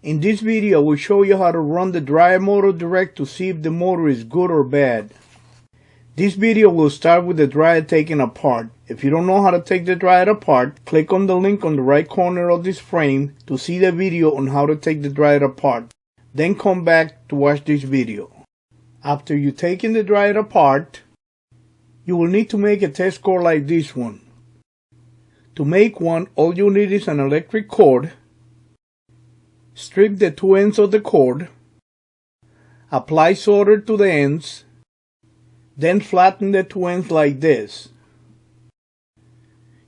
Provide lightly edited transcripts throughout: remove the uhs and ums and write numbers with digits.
In this video, we'll show you how to run the dryer motor direct to see if the motor is good or bad. This video will start with the dryer taken apart. If you don't know how to take the dryer apart, click on the link on the right corner of this frame to see the video on how to take the dryer apart. Then come back to watch this video. After you've taken the dryer apart, you will need to make a test cord like this one. To make one, all you need is an electric cord. Strip the two ends of the cord. Apply solder to the ends. Then flatten the two ends like this.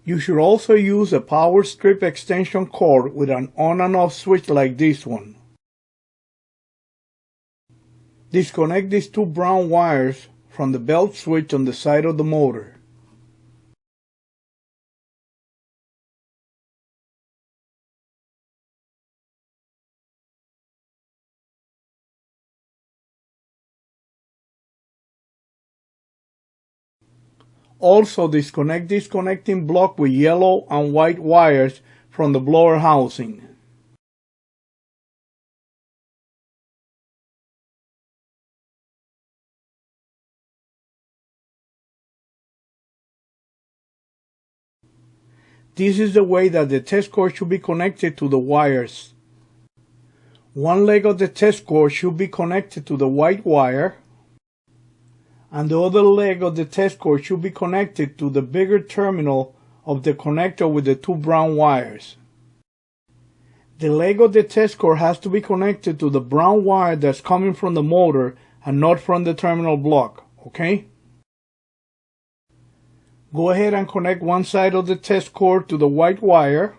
You should also use a power strip extension cord with an on and off switch like this one. Disconnect these two brown wires from the belt switch on the side of the motor. Also disconnect this connecting block with yellow and white wires from the blower housing. This is the way that the test cord should be connected to the wires. One leg of the test cord should be connected to the white wire, and the other leg of the test cord should be connected to the bigger terminal of the connector with the two brown wires. The leg of the test cord has to be connected to the brown wire that's coming from the motor and not from the terminal block, okay? Go ahead and connect one side of the test cord to the white wire.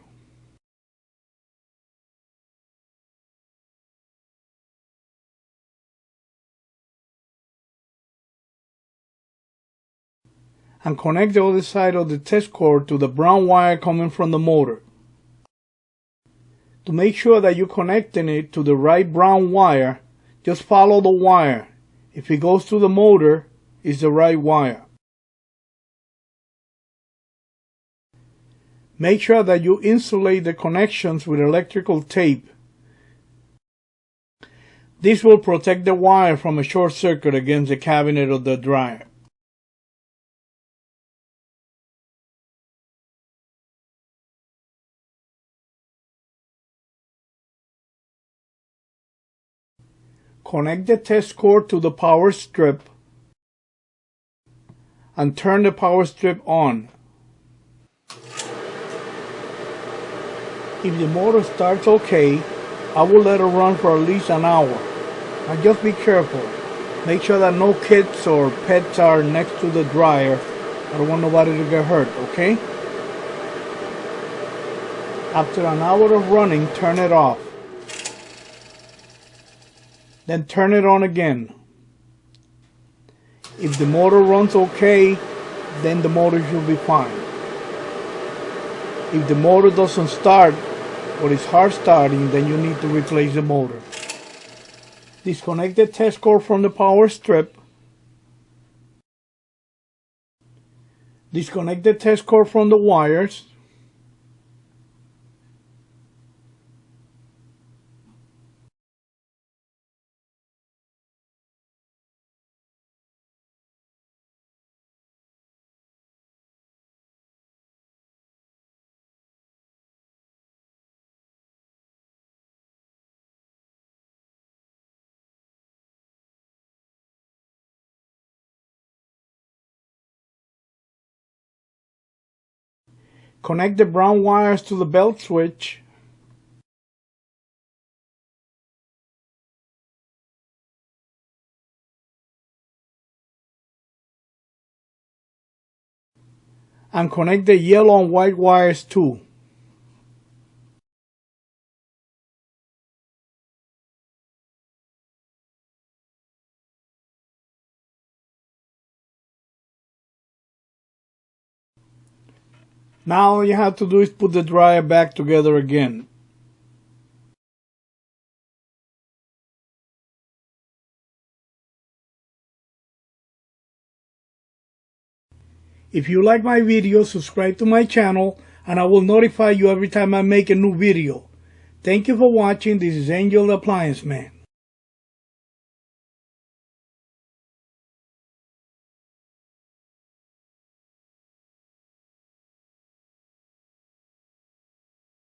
And connect the other side of the test cord to the brown wire coming from the motor. To make sure that you're connecting it to the right brown wire, just follow the wire. If it goes to the motor, it's the right wire. Make sure that you insulate the connections with electrical tape. This will protect the wire from a short circuit against the cabinet of the dryer. Connect the test cord to the power strip and turn the power strip on. If the motor starts okay, I will let it run for at least an hour. Now just be careful. Make sure that no kids or pets are next to the dryer. I don't want nobody to get hurt, okay? After an hour of running, turn it off. Then turn it on again. If the motor runs okay, then the motor should be fine. If the motor doesn't start or is hard starting, then you need to replace the motor. Disconnect the test cord from the power strip. Disconnect the test cord from the wires. Connect the brown wires to the belt switch. And connect the yellow and white wires too. Now all you have to do is put the dryer back together again. If you like my video, subscribe to my channel and I will notify you every time I make a new video. Thank you for watching. This is Angel the Appliance Man.